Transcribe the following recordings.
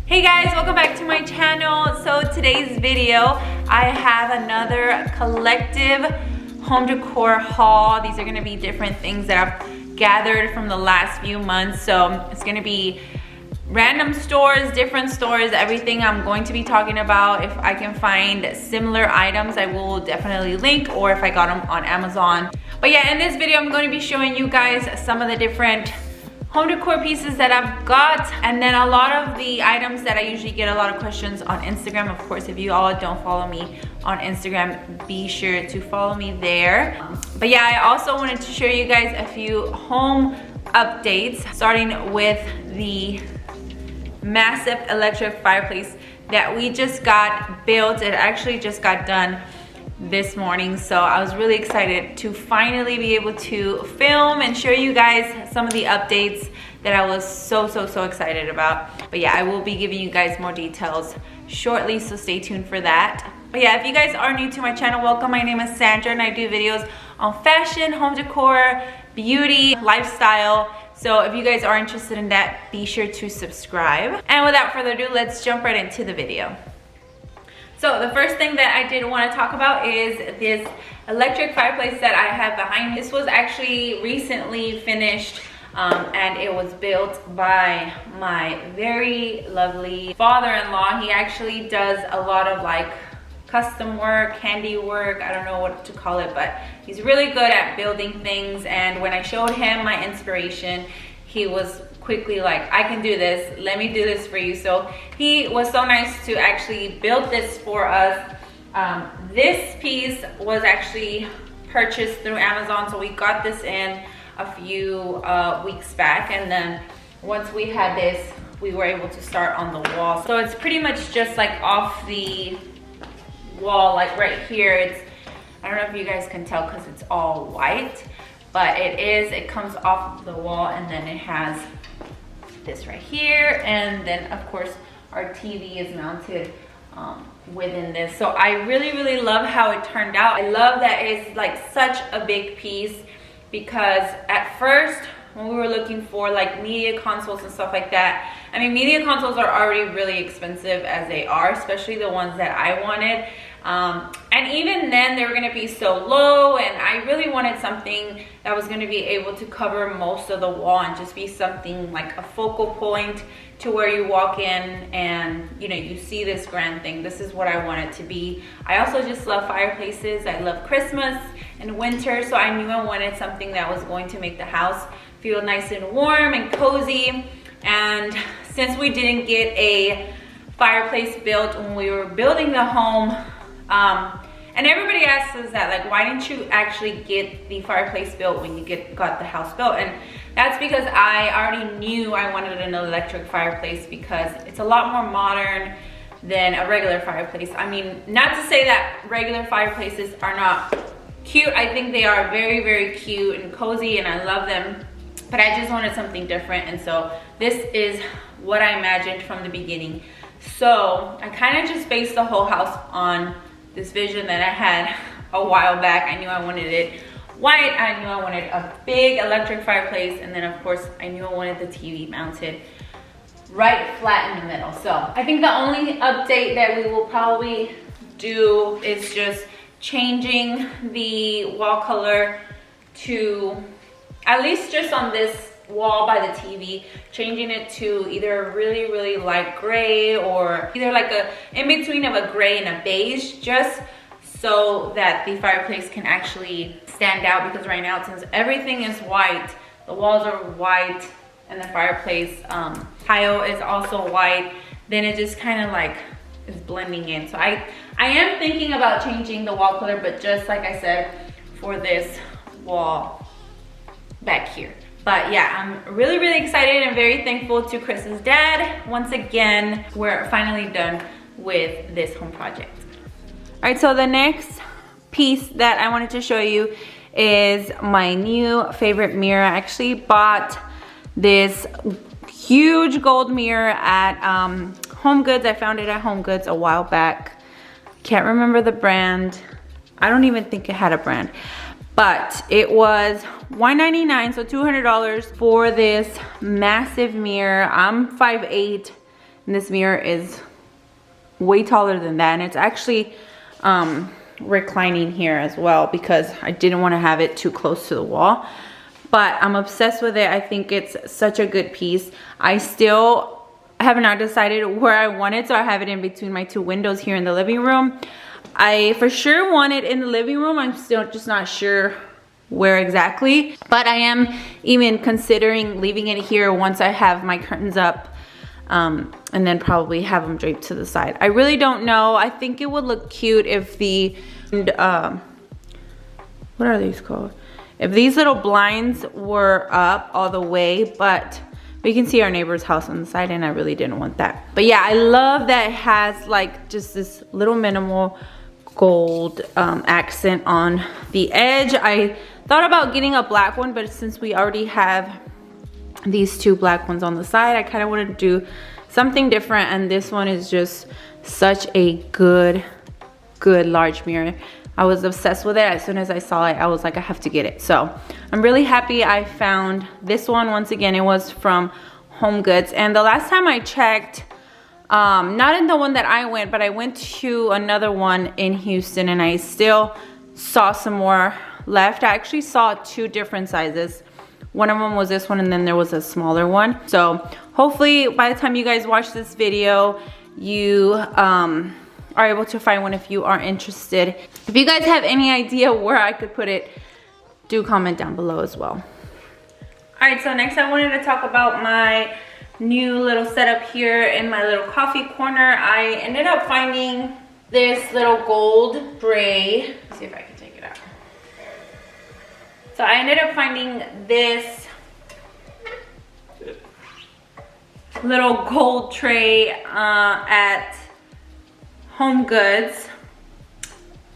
Hey guys, welcome back to my channel. So today's video, I have another collective home decor haul. These are gonna be different things that I've gathered from the last few months. So it's gonna be random stores, different stores, everything I'm going to be talking about. If I can find similar items, I will definitely link, or if I got them on Amazon. But yeah, in this video, I'm going to be showing you guys some of the different home decor pieces that I've got, and then a lot of the items that I usually get a lot of questions on Instagram. Of course, if you all don't follow me on Instagram, be sure to follow me there. But yeah, I also wanted to show you guys a few home updates, starting with the massive electric fireplace that we just got built. It actually just got done this morning, so I was really excited to finally be able to film and show you guys some of the updates that I was so excited about. But yeah, I will be giving you guys more details shortly, so stay tuned for that. But yeah, if you guys are new to my channel, welcome. My name is Sandra and I do videos on fashion, home decor, beauty, lifestyle. So if you guys are interested in that, be sure to subscribe. And without further ado, let's jump right into the video. So the first thing that I did want to talk about is this electric fireplace that I have behind me. This was actually recently finished and it was built by my very lovely father-in-law. He actually does a lot of like custom work, handy work, I don't know what to call it, but he's really good at building things. And when I showed him my inspiration, he was quickly like, I can do this, let me do this for you. So he was so nice to actually build this for us. This piece was actually purchased through Amazon, so we got this in a few weeks back, and then once we had this, we were able to start on the wall. So it's pretty much just like off the wall, like right here. It's, I don't know if you guys can tell because it's all white, but it comes off the wall, and then it has this right here, and then of course our TV is mounted within this. So I really love how it turned out. I love that it's like such a big piece, because at first when we were looking for like media consoles and stuff like that, I mean, media consoles are already really expensive as they are, especially the ones that I wanted. And even then they were going to be so low, and I really wanted something that was going to be able to cover most of the wall and just be something like a focal point to where you walk in and you know, you see this grand thing. This is what I want it to be. I also just love fireplaces. I love Christmas and winter, so I knew I wanted something that was going to make the house feel nice and warm and cozy. And since we didn't get a fireplace built when we were building the home, and everybody asks us that, like, why didn't you actually get the fireplace built when you got the house built? And that's because I already knew I wanted an electric fireplace, because it's a lot more modern than a regular fireplace. I mean, not to say that regular fireplaces are not cute. I think they are very cute and cozy, and I love them, but I just wanted something different. And so this is what I imagined from the beginning. So I kind of just based the whole house on this vision that I had a while back. I knew I wanted it white. I knew I wanted a big electric fireplace, and then of course I knew I wanted the TV mounted right flat in the middle. So I think the only update that we will probably do is just changing the wall color to, at least just on this wall by the TV, changing it to either a really light gray, or either like a in between of a gray and a beige, just so that the fireplace can actually stand out. Because right now, since everything is white, the walls are white, and the fireplace tile is also white, then it just kind of like is blending in. So I am thinking about changing the wall color, but just like I said, for this wall back here. But yeah, I'm really excited and very thankful to Chris's dad. Once again, we're finally done with this home project. All right, so the next piece that I wanted to show you is my new favorite mirror. I actually bought this huge gold mirror at Homegoods. I found it at Homegoods a while back. Can't remember the brand. I don't even think it had a brand. But it was $199, so $200 for this massive mirror. I'm 5'8", And this mirror is way taller than that. And it's actually reclining here as well because I didn't want to have it too close to the wall. But I'm obsessed with it. I think it's such a good piece. I still have not decided where I want it, so I have it in between my two windows here in the living room. I for sure want it in the living room. I'm still just not sure where exactly, but I am even considering leaving it here once I have my curtains up, and then probably have them draped to the side. I really don't know. I think it would look cute if the what are these called? If these little blinds were up all the way, but we can see our neighbor's house on the side, and I really didn't want that. But yeah, I love that it has like just this little minimal gold accent on the edge. I thought about getting a black one, but since we already have these two black ones on the side, I kind of wanted to do something different, and this one is just such a good large mirror. I was obsessed with it. As soon as I saw it, I was like, I have to get it. So I'm really happy I found this one. Once again, it was from Homegoods. And the last time I checked, not in the one that I went, but I went to another one in Houston, and I still saw some more left. I actually saw two different sizes. One of them was this one, and then there was a smaller one. So hopefully by the time you guys watch this video, you are able to find one if you are interested. If you guys have any idea where I could put it, do comment down below as well. All right, so next I wanted to talk about my new little setup here in my little coffee corner. I ended up finding this little gold tray. Let's see if I can take it out. So I ended up finding this little gold tray at Homegoods,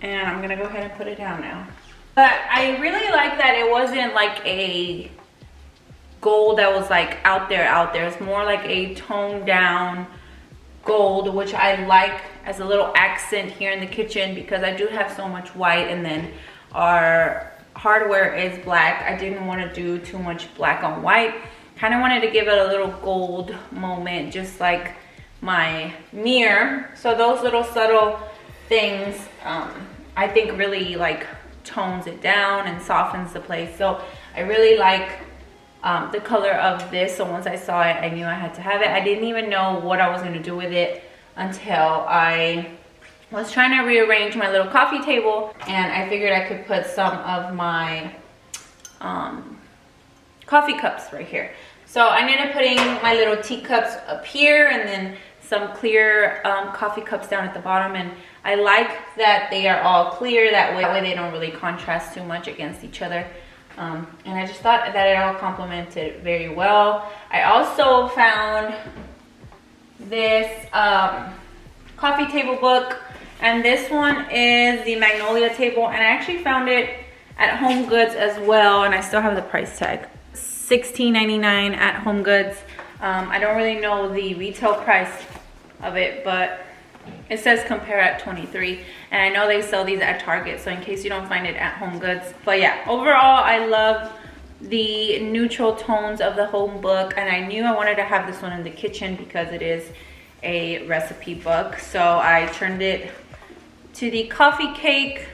and I'm gonna go ahead and put it down now. But I really like that it wasn't like a gold that was like out there. It's more like a toned down gold, which I like as a little accent here in the kitchen because I do have so much white, and then our hardware is black. I didn't want to do too much black on white. Kind of wanted to give it a little gold moment, just like my mirror. So those little subtle things I think really like tones it down and softens the place. So I really like the color of this. So once I saw it, I knew I had to have it. I didn't even know what I was going to do with it until I was trying to rearrange my little coffee table, and I figured I could put some of my coffee cups right here. So I ended up putting my little teacups up here, and then some clear coffee cups down at the bottom, and I like that they are all clear. That way they don't really contrast too much against each other. And I just thought that it all complemented very well. I also found this coffee table book, and this one is the Magnolia table, and I actually found it at Homegoods as well, and I still have the price tag. $16.99 at Homegoods. I don't really know the retail price of it, but it says compare at $23, and I know they sell these at Target, so in case you don't find it at Homegoods. But yeah, overall I love the neutral tones of the home book, and I knew I wanted to have this one in the kitchen because it is a recipe book. So I turned it to the coffee cake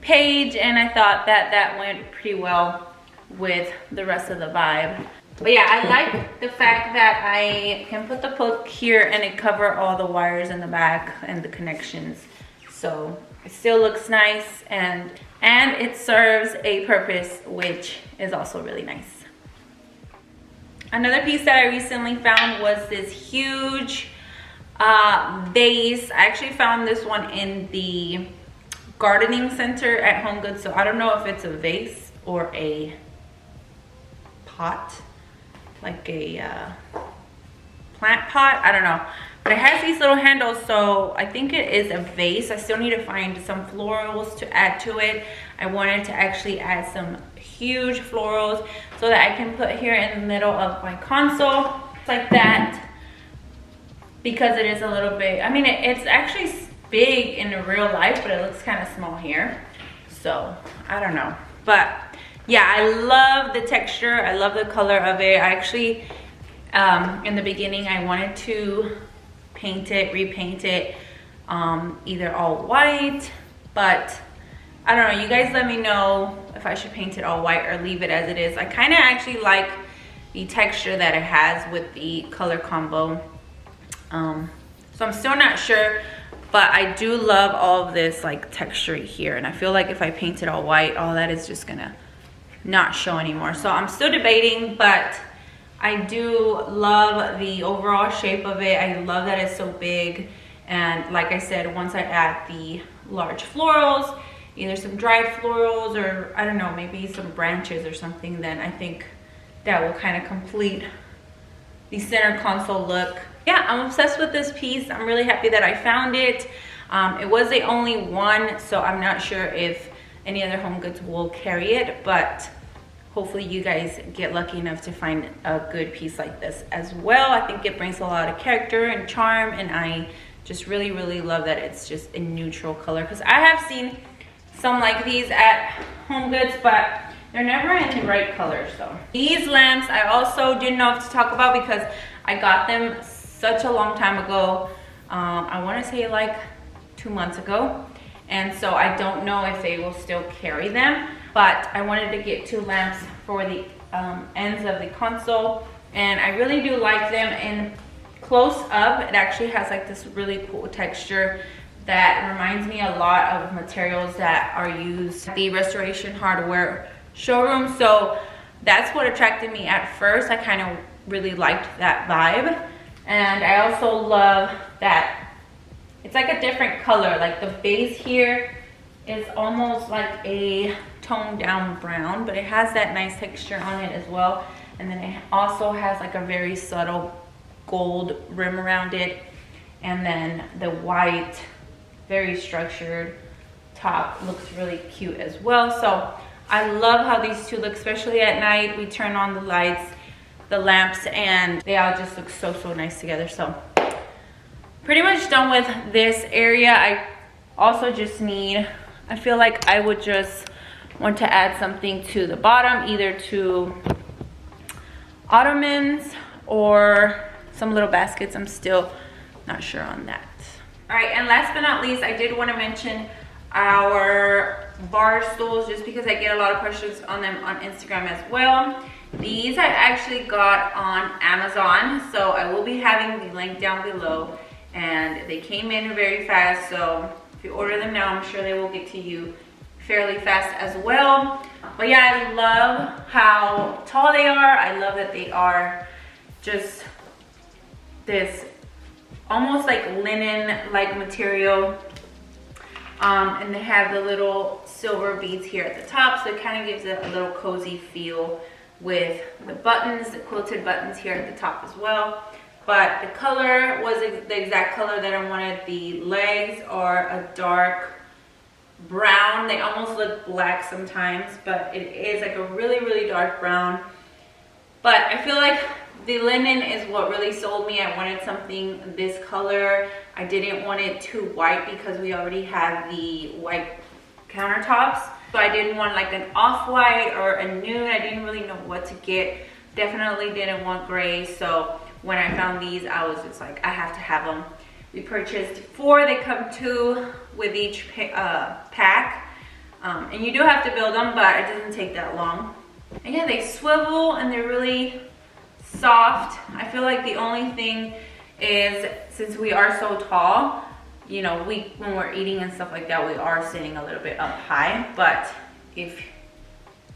page, and I thought that that went pretty well with the rest of the vibe. But yeah, I like the fact that I can put the book here and it cover all the wires in the back and the connections. So it still looks nice, and it serves a purpose, which is also really nice. Another piece that I recently found was this huge vase. I actually found this one in the gardening center at HomeGoods. So I don't know if it's a vase or a pot, like a plant pot, I don't know, but it has these little handles, so I think it is a vase. I still need to find some florals to add to it. I wanted to actually add some huge florals so that I can put here in the middle of my console like that, because it is a little big. I mean, it's actually big in real life, but it looks kind of small here, so I don't know. But yeah, I love the texture. I love the color of it. I actually, in the beginning, I wanted to paint it, repaint it, either all white, but I don't know, you guys let me know if I should paint it all white or leave it as it is. I kind of actually like the texture that it has with the color combo. So I'm still not sure, but I do love all of this like texture here, and I feel like if I paint it all white, all that is just gonna not show anymore. So I'm still debating, but I do love the overall shape of it. I love that it's so big, and like I said, once I add the large florals, either some dried florals or I don't know, maybe some branches or something, then I think that will kind of complete the center console look. Yeah, I'm obsessed with this piece. I'm really happy that I found it. It was the only one, so I'm not sure if any other HomeGoods will carry it, but hopefully you guys get lucky enough to find a good piece like this as well. I think it brings a lot of character and charm, and I just really, really love that it's just a neutral color, because I have seen some like these at HomeGoods, but they're never in the right color. So these lamps I also didn't know what to talk about because I got them such a long time ago. I want to say like 2 months ago, and so I don't know if they will still carry them, but I wanted to get 2 lamps for the ends of the console, and I really do like them. And close up, it actually has like this really cool texture that reminds me a lot of materials that are used at the Restoration Hardware showroom. So that's what attracted me at first. I kind of really liked that vibe, and I also love that it's like a different color. Like the base here is almost like a toned down brown, but it has that nice texture on it as well, and then it also has like a very subtle gold rim around it, and then the white, very structured top looks really cute as well. So I love how these two look, especially at night. We turn on the lights, the lamps, and they all just look so, so nice together. So pretty much done with this area. I also just need, I feel like I would just want to add something to the bottom, either to ottomans or some little baskets. I'm still not sure on that. All right, and last but not least, I did want to mention our bar stools, just because I get a lot of questions on them on Instagram as well. These I actually got on Amazon, so I will be having the link down below, and they came in very fast, so if you order them now, I'm sure they will get to you fairly fast as well. But yeah, I love how tall they are. I love that they are just this almost like linen like material, and they have the little silver beads here at the top, so it kind of gives it a little cozy feel with the buttons, the quilted buttons here at the top as well. But the color was the exact color that I wanted. The legs are a dark brown. They almost look black sometimes, but it is like a really, really dark brown. But I feel like the linen is what really sold me. I wanted something this color. I didn't want it too white because we already have the white countertops. So I didn't want like an off-white or a nude. I didn't really know what to get. Definitely didn't want gray. So when I found these, I was just like, I have to have them. We purchased 4. They come 2 with each pack. And you do have to build them, but it doesn't take that long. And yeah, they swivel and they're really soft. I feel like the only thing is, since we are so tall, you know, when we're eating and stuff like that, we are sitting a little bit up high. But if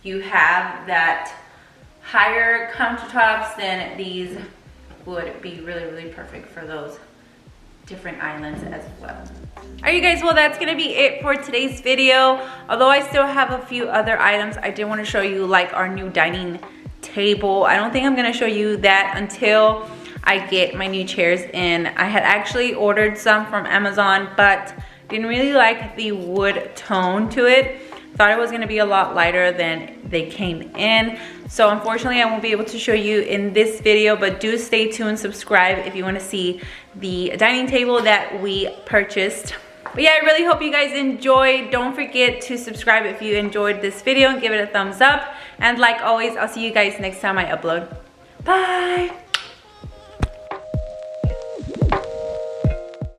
you have that higher countertops, then these would be really, really perfect for those different islands as well. Alright you guys, well that's gonna be it for today's video. Although I still have a few other items, I did want to show you like our new dining table. I don't think I'm gonna show you that until I get my new chairs in. I had actually ordered some from Amazon, but didn't really like the wood tone to it. Thought it was gonna be a lot lighter than they came in. So unfortunately I won't be able to show you in this video, but do stay tuned, subscribe if you wanna see the dining table that we purchased. But yeah, I really hope you guys enjoyed. Don't forget to subscribe if you enjoyed this video and give it a thumbs up. And like always, I'll see you guys next time I upload. Bye.